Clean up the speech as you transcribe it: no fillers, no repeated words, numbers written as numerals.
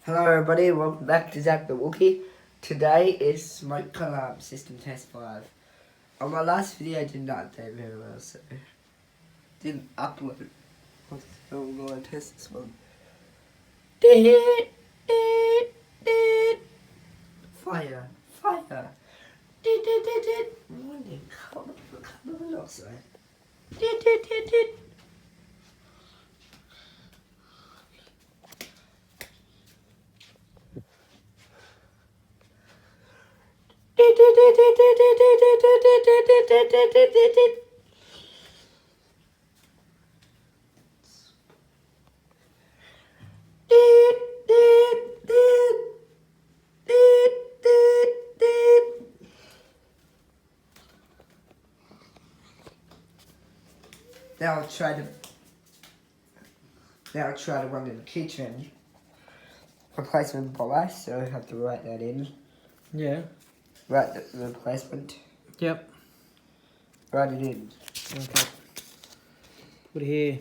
Hello everybody, welcome back to Zach the Wookie. Today is Smoke Alarm System Test 5. On my last video I did not update very well, so didn't upload. So I'm going to test this one. Fire, fire. Morning, come on outside. Now I'll try to run in the kitchen. Replacement bias, so I have to write that in. Yeah. Write the replacement. Yep. Write it in. Okay. Put it here.